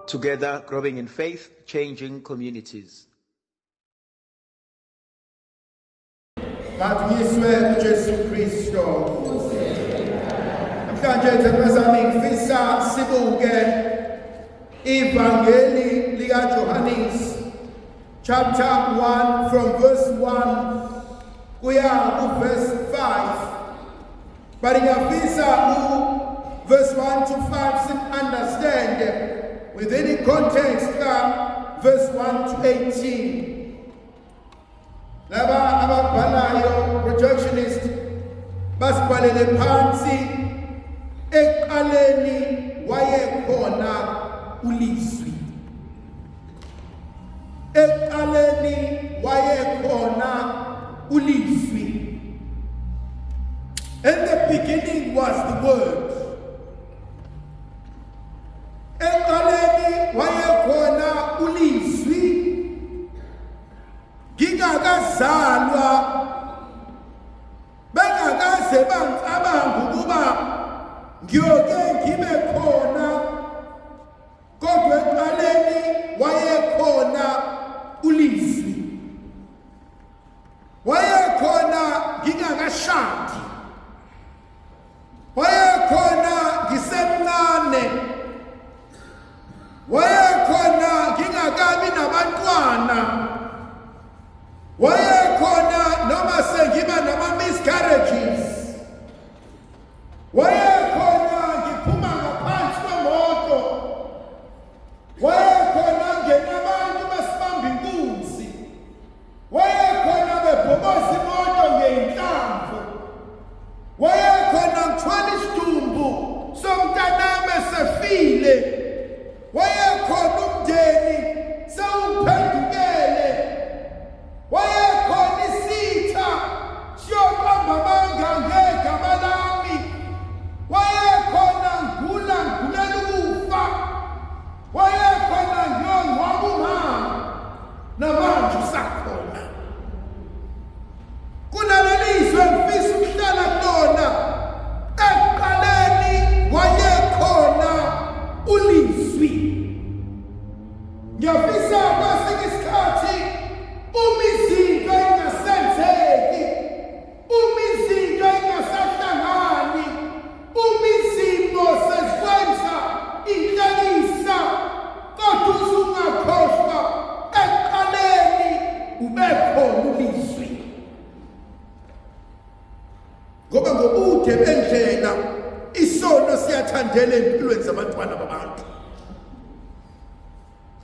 Together, growing in faith, changing communities. Ngiyiswe uJesu Kristu. Namhlanje thembezami ngifisa sibuke ivangeli lika Johannes chapter 1 from verse 1 kuya ku verse 5. But ngiyafisa verse 1 to 5 sim understand within the context verse 1 to 18. Laba ababhalayo projectionist basibhalele phansi eqaleni wayekhona ulizwi. Eqaleni wayekhona ulizwi. In the beginning was the word. Eqaleni wayekhona ulizwi. Ngingakazalwa bengakaze bangicabanga ukuba ngiyoke ngibe khona, kodwa eqaleni wayekhona ulizwi. Wayekhona ngingakashadi, wayekhona ngisemncane, wayekhona ngingakabi nabantwana, wayekhona noma sengiba nama-miscarriages, wayekhona ngiphuma ngaphansi kwemoto, wayekhona ngenabantu besibamba inkunzi, wayekhona bebhoboza imoto ngeyinhlamvu, wayekhona ngithwala isidumbu somntanami esefile, wayekhona umndeni sewuphendukele, wayekhona isitha siyoqamba amanga ngegama lami, wayekhona ngigulela ukufa, wayekhona ngiyongcwaba umama, namanje usakhona. Kunalelizwe ngifisa ukuhlala kulona. Ekuqaleni wayekhona ulizwi. Ngiyafisa kwesinye isikhathi izinto ingasenzeki, izinto ingasahlangani, izimo sezikwenza inhlekisa, kodwa usungakhohlwa ekuqaleni ubekhona ulizwi. Ngoba ngobude bendlela isono siyathandela empilweni zabantwana babantu.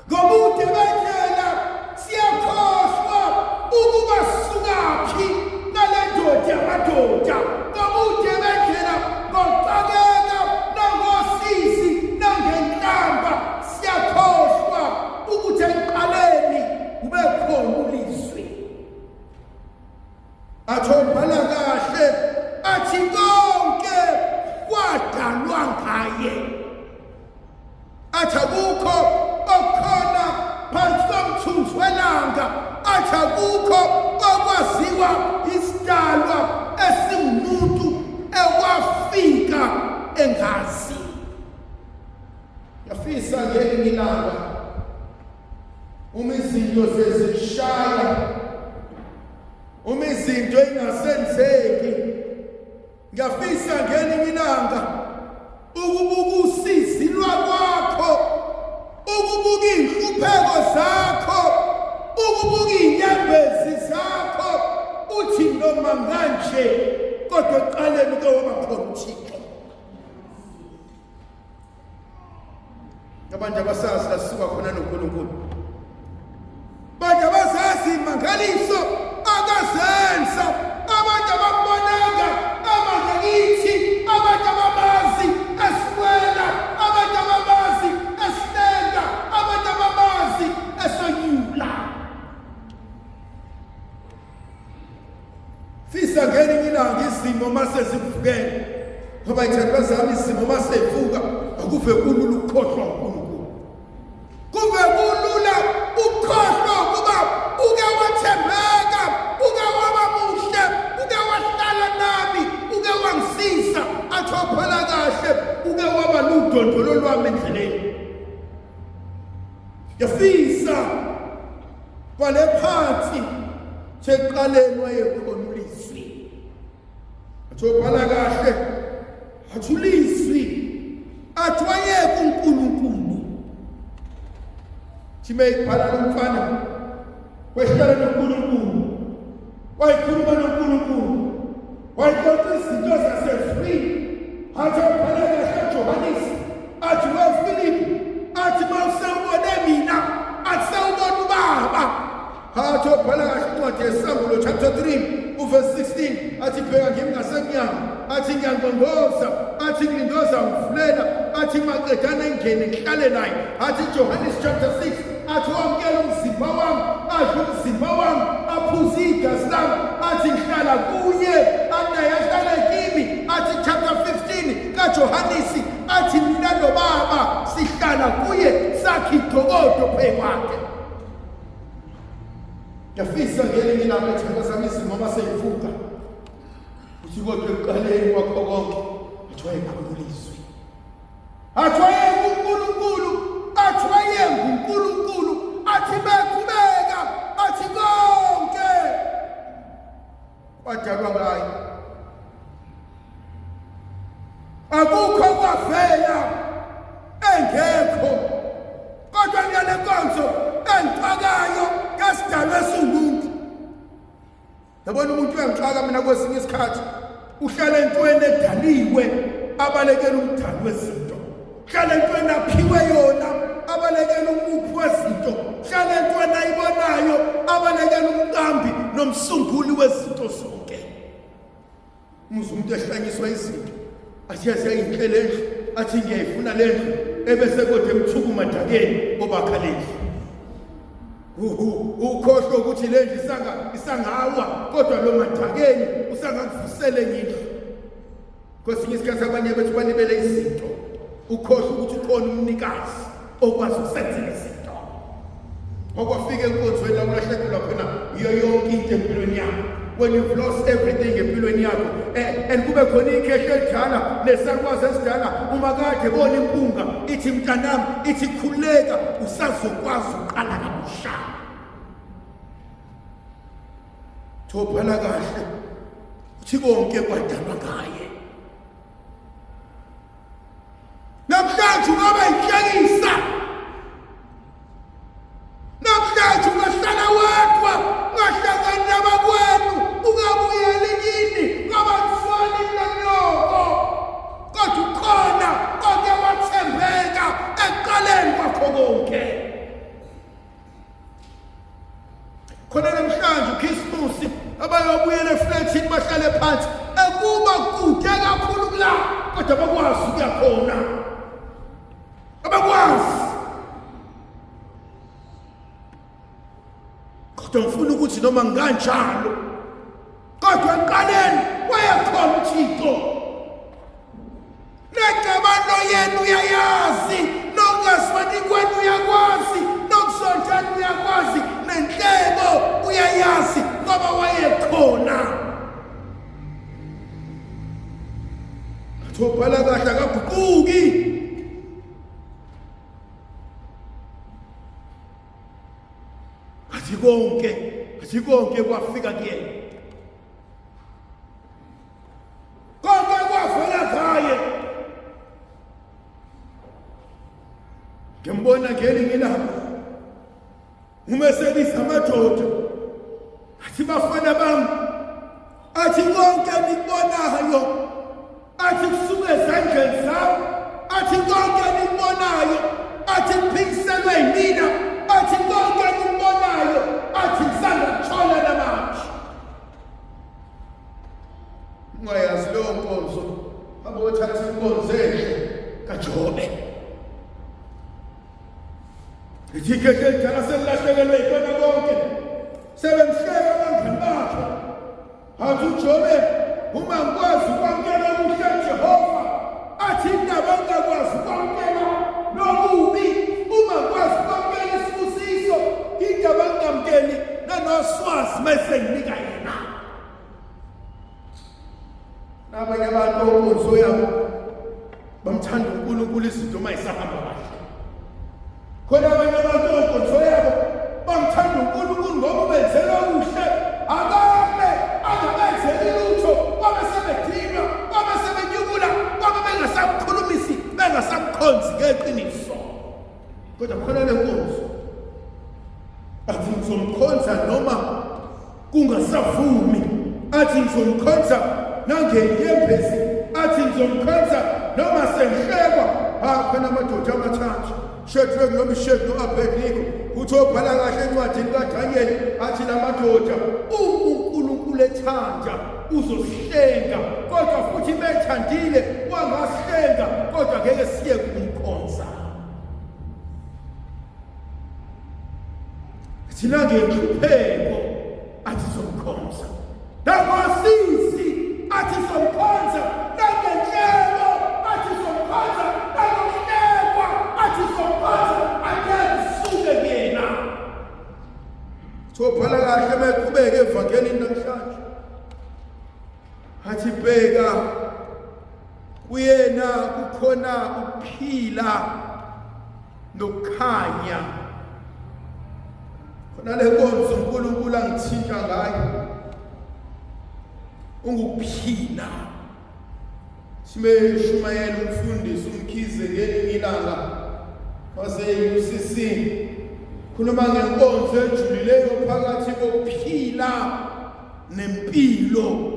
Ngobude bendlela siyakhohlwa ukuba sukaphi nale ndoda yamadoda. Ngobude bendlela ngoxakeka nangosisi nangenhlamba siyakhohlwa ukuthi ekuqaleni ube khona ulizwi. Athobhala kahle athi konke kwadalwa ngaye. Athi akukho okukhona phansi komthunzi welanga, athi akukho okwaziwa isidalwa esingumuntu ekwafika engazi. Yafisa ngelinye ilanga izinto sezishaya, izinto ingasenzeki, ngiyafisa ngelinye ilanga ukubuka usizi lwakwakho, ukubuka inhlupheko zakho, ukubuka inyembezi zakho, uthi noma manje kodwa eqaleni ke waba khona uThixo. Abantu abasazi lasuka khona noNkulunkulu, abantu abazazi imangaliso akazenza, abantu ababonanga amakithi, abantu abamazi esiwela, abantu abamazi esilenga, abantu abamazi esonyula. Fisa ngelinye ilanga izimo masezivukele, ngoba ithemba zami izimo masevuka akuve kulula ukukhohlwa uNkulunkulu. Kuve kulula ukukhohlwa ukuba uke wathembeka, uke waba muhle, uke wahlala nami, uke wangisiza, athophela kahle, uke waba ludondolo lwami endleleni. yafisa bale phansi seqaleni wayekhona uliswi athobhala kahle athuliswi athi wayeka uNkulunkulu thime ibhala lomfana wehlala noNkulunkulu wayikhuluma noNkulunkulu wayixoxa izinto zasefree athi ubhala kahle Johannes athi weFilipi athi mawusawubone mina athi sawubona ubaba athi ubhala kahle incwadi yeSamuel chapter 3 verse 16 athi pheka kimi ngasemnyango athi ngiyangongoza athi ngilindoza uvulela athi maqedana ingene ngihlale naye athi Johannes chapter 6 athi wamkela umzimba wami adle umzimba wami aphuze igazi lami athi ngihlala kuye naye ahlala kimi athi chapter 15 kaJohannes athi mina nobaba sihlala kuye sakhi idokodo phezu kwakhe yafisa ngelinye ilanga ethanda sami izimo maseyifuka uthi kodwa ekuqaleni kwakho konke athi wayekhululiswi athi wayenguNkulunkulu athi wayenguNkulunkulu athi bekhubeka athi konke kwadalwa ngaye akukho kwavela engekho kodwa ngale nkonzo engixakayo kasidalwe singumuntu yabona umuntu uyangixaka mina kwesinye isikhathi uhlala entweni edaliwe abalekela umdali wezinto hlala entweni aphiwe yona abalekela umuphi wezinto hlala entweni ayibonayo abalekela umqambi nomsunguli wezinto zonke umuntu ehlanyiswa izinto athi yaseyinhlele athi ngiyayifuna lendlu ebese kodwa emthukuma dakeni obakhaleli ukhohlwa ukuthi lendlu isangawa kodwa lo madakeni usangakuvusele ngidlu kwesinye isikhathi abanye bethu banibele izinto ukhohlwa ukuthi ukhona umnikazi okwazi ukusenzela izinto okwafika enkonzweni la ulahlekelwa khona iyo yonke into empilweni yakho when you've lost everything empilweni yakho and kube khona ikhehla elidala lesakwazi esidala uma kade bona impunga ithi mntanami ithi khuleka usazokwazi uqala kabusha thobhala kahle uthi konke kwadalwa ngaye namhlanje ungabe ihlekisa namhlanje ungahlala wedwa ungahlangani nabakwenu ungabuyeli kini ngabafani nanyoko kodwa ukhona konke wathembeka ekuqaleni kwakho konke khona namhlanje uKhisimusi abayobuyela eflatini bahlale phansi ekuba kude kakhulu kula kodwa bakwazi ukuya khona abakwazi kodwa ngifuna ukuthi noma nganjalo kodwa eqaleni wayekhona uThixo necabano yenu uyayazi nokungazwani kwenu uyakwazi nokusonthana uyakwazi nenhlebo uyayazi ngoba wayekhona thobhala kahle akaguquki athi konke kwafika kuyena konke kwavela ngaye ngembona ngelinye ilanga umeselisa amadoda athi bafana bami athi konke nikubonayo athi kusuke ezandleni zami athi konke nikubonayo athi kuphikiselwe yimina athi konke nikubonayo athi ngisangakuthola namanje ungayazi leyo nkonzo abothatha inkonzo enhle kaJobe ithi keke idala selilahlekelwe yikona konke sebemhleka abangani bakhe athi uJobe uma ngikwazi ukwamukela ubuhle Jehova athi indaba engakwazi ukwamukela nokubi uma ngikwazi ukwamukela isibusiso indaba engamkeli nanoswazi mase nginika yena nabanye abantu onkonzo yabo bamthanda uNkulunkulu izinto mayisahamba kahle khona abanye abantu angakhonzi ngeqiniso kodwa khona lenkonzo athi ngizomkhonza noma kungasavumi athi ngizomkhonza nangenyembezi athi ngizomkhonza noma sengihlekwa khona amadoda amathathu Shadrach noMeshach no-Abednego kuthi obhala kahle encwadini kaDanyeli athi la madoda uNkulunkulu ethanda uzosihlenga kodwa futhi bethandile wangasihlenga kodwa ngeke siye kumkhonza thina ngenhlupheko athi somkhonza nangosizi athi somkhonza nangenhlelo athi somkhonza nangokuhlekwa athi somkhonza akasuke kuyena sobhala kahle meqhubeke evangelini namhlanje athi bheka kuyena kukhona ukuphila nokukhanya khona le nkonzo uNkulunkulu angithinta ngayo ungukuphila simeshumayela umfundisi umkhize ngelinye ilanga wase-UCC khuluma ngenkonzo ejulileyo phakathi kokuphila nempilo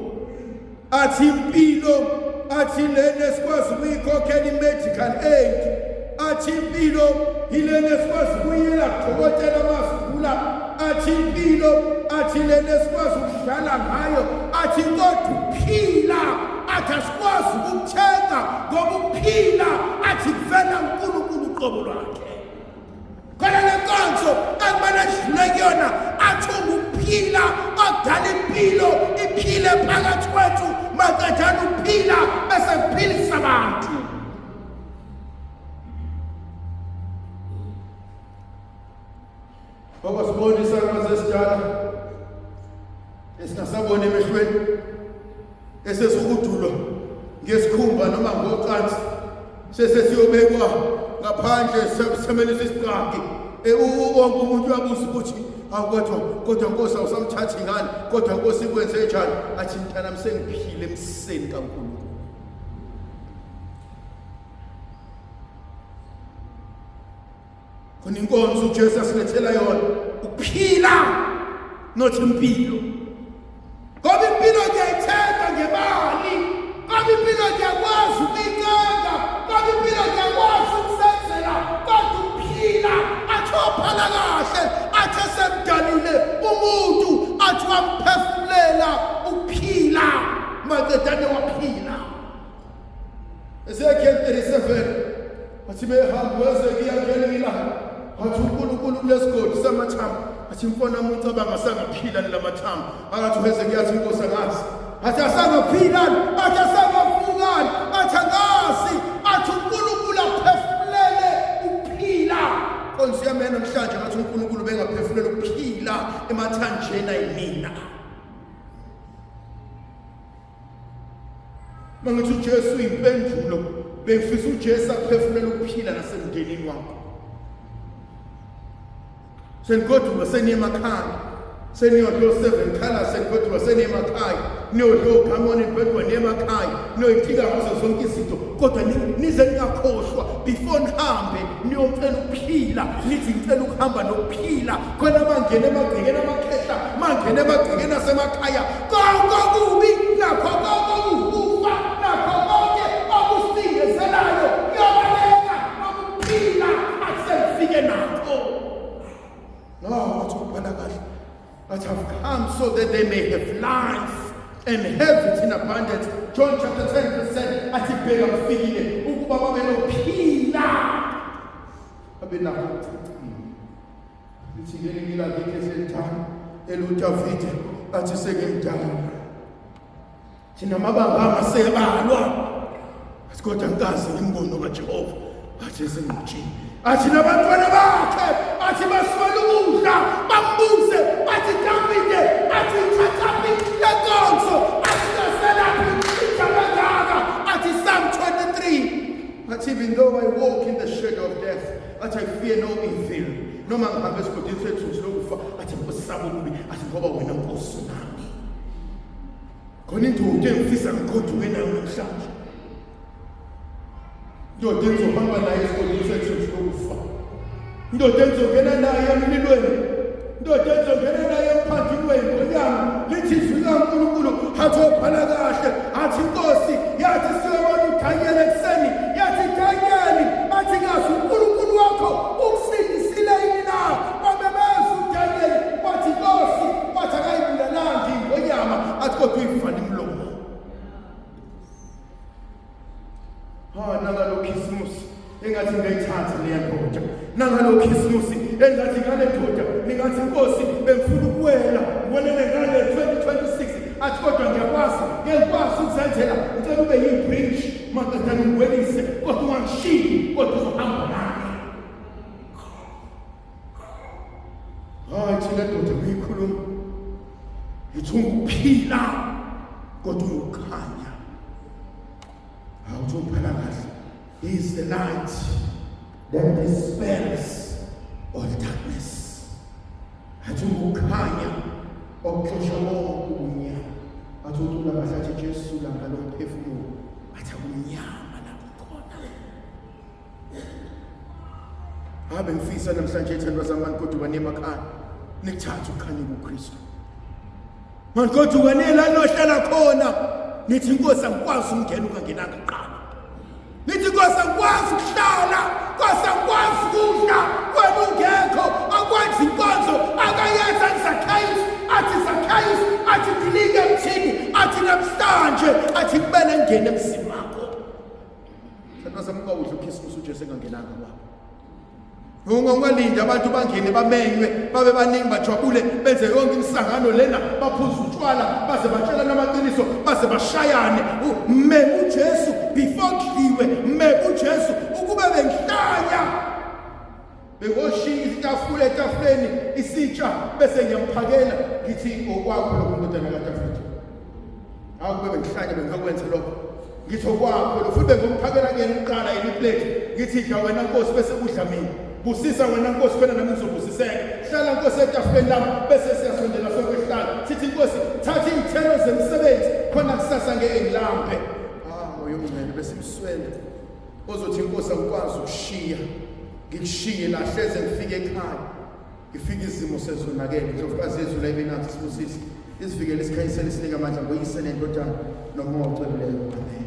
athi impilo athi lena esikwazi ukuyikhokhela i-medical aid athi impilo yilena esikwazi ukuyela kudokotela masigula athi impilo athi lena esikwazi ukudlala ngayo athi kodwa ukuphila athi asikwazi ukuthenga ngoba ukuphila athi kuvela uNkulunkulu uqobo lwakhe khona le nkonzo akumele sidlule kuyona athi ukuphila okudala impilo iphile phakathi kwethu maqedana ukuphila bese kuphilisa abantu Sibonisa mazesidala esingasabona emehlweni esesihudulwa ngesikhumba noma ngocansi sesiyobekwa ngaphandle semenisa isiqaki wonke umuntu uyabuza ukuthi kodwa Nkosi awusamthathi ngani kodwa Nkosi ikwenze njani athi mntanami sengiphile emseni kaNkulunkulu khona inkonzo uJesu asilethela yona ukuphila nothi impilo ngoba impilo ngiyayithenga ngemali ngoba impilo ngiyakwazi ukuyithenga ngoba impilo ngiyakwazi ukusenzela kodwa ukuphila athi ophala kahle athi esemdalile umuntu athi wamphefumulela ukuphila maqedane waphila Ezekiel 37 athi behamba weZekiya ngelinye athi uNkulunkulu kulesigodi samathambo athi mfona umuntu abangasangaphila nelamathambo akathi uHezekiya athi inkosi angazi athi asangaphila athi asangafukani athi angazi athi uNkulunkulu aphefumulele ukuphila konke yamena namhlanje athi uNkulunkulu bengaphefumulele ukuphila emathanjeni ayimina mangithi uJesu impendulo bengifisa uJesu aphefumulele ukuphila nasemndenini wakho sengodwa senemakhaya seniyodlo 7 colors sengodwa senemakhaya niyodlo gamoni bedwa nemakhaya niyoyithika ngazo zonke izinto kodwa nize ningakhohlwa before nihambe niyocela ukuphila nithi ngicela ukuhamba nokuphila khona mangene emagcekeni amakhehla mangene emagcekeni asemakhaya konke kubi nakho konke ukufa nakho konke okusingezelayo yobaleka ukuphila akusefike nakho No, but have come so that they may have life and have it in abundance. John chapter 10 verse 10. Ati bega mfikile ukuba babe nophila. Abe nakho. Lithingele ngila ngeke sentana eluDavid athi sekemdala. Thina mabanga amasebalwa. Asikodwa nkazi imbono kaJehova. Athi sengijini. Athi nabantwana bakhe athi baswele ukudla bambuze athi Davide athi thathapi lenkonzo athi kaselaphi ijabangaka athi Psalm 23 athi even though I walk in the shadow of death athi I fear no evil noma ngihambe esigodini sethu lokufa athi ngosaba ukubi athi ngoba wena Nkosi nami khona indoda engifisa ngikhoduke nayo namhlanje Indoda engizohamba naye esigodini sethu sokufa. Indoda engizongena naye emlilweni. Indoda engizongena naye emphakathini wenkonyama. Lithi izwi likaNkulunkulu athophala kahle. Athi Nkosi yathi siyobona uDanyeli ekuseni. Yathi Danyeli athi ngazi uNkulunkulu wakho ukusindisile yini na? Bamebeza uDanyeli wathi Nkosi wathi akayibulalanga inkonyama athi kodwa uyivala imlomo. Nangalo Christmas engathi ngayithatha leya ndoda. Nangalo Christmas engathi ngale ndoda ningathi Nkosi bengifuna ukuwela ngibonele ngale 2026 athi kodwa ngiyakwazi ukuzenzela ngicela ube yibridge makadala ngwelise kodwa ungangishiyi kodwa uzohamba nami. Thina ndoda ngiyikhuluma ngithi ukuphila kodwa ukukhanya. He is the light that dispels all darkness. Athi ukukhanya okuxosha wonke ubunyama. Athi uthula basathi Jesu la ngalo mphefumulo athi akunyama lapho khona. Habe ngifisa namhlanje ethandwa zamani kodwa banema ekhaya nikuthatha ukukhanya kuKristu. Manje kodwa ukanela lohlala khona nithi Nkosi angikwazi ukungena ungangenanga kuqala. Nithi Nkosi angikwazi ukuhlala, Nkosi angikwazi ukudla, wena ungekho, akwenza inkonzo, akayenza iZakhayusi, athi dilike emthini, athi namhlanje, athi kumele ngene emzini wakho. Thandwa zami ukawudla uKhisimusi uJesu engangenanga kwabo. Ungalindi abantu bangene bamenywe babe baningi bajwabule benze yonke imihlangano lena baphuza utshwala baze batshela namaqiniso baze bashayane mmeme uJesu before kudliwe mmeme uJesu ukube bengihlanya bengoshiya itafula etafuleni isitsha bese ngiyamphakela ngithi okwakho lokho ndodana kaDavide akube bengihlanya bengakwenza lokho ngithi okwakho lo futhi bengomphakela kuyena uqala yini plate ngithi dla wena Nkosi bese udla mina. Busisa wena Nkosi khona nami ngizobusiseka. Hlala Nkosi etafuleni lami bese siyasondela sonke ehlala. Sithi Nkosi thatha izithelo zemsebenzi khona kusasa ngeenglambe. Moyo omncane bese imswele. Ozothi Nkosi angikwazi ukushiya. Ngikushiye la hleze ngifike ekhaya. Ngifike izimo sezonakele. Ndlovukazi yethu la ibenathi sibusisi. Isivikele isikhanyisela isinika amandla ngoyise nendodana nomoya ocwebileyo. Amen.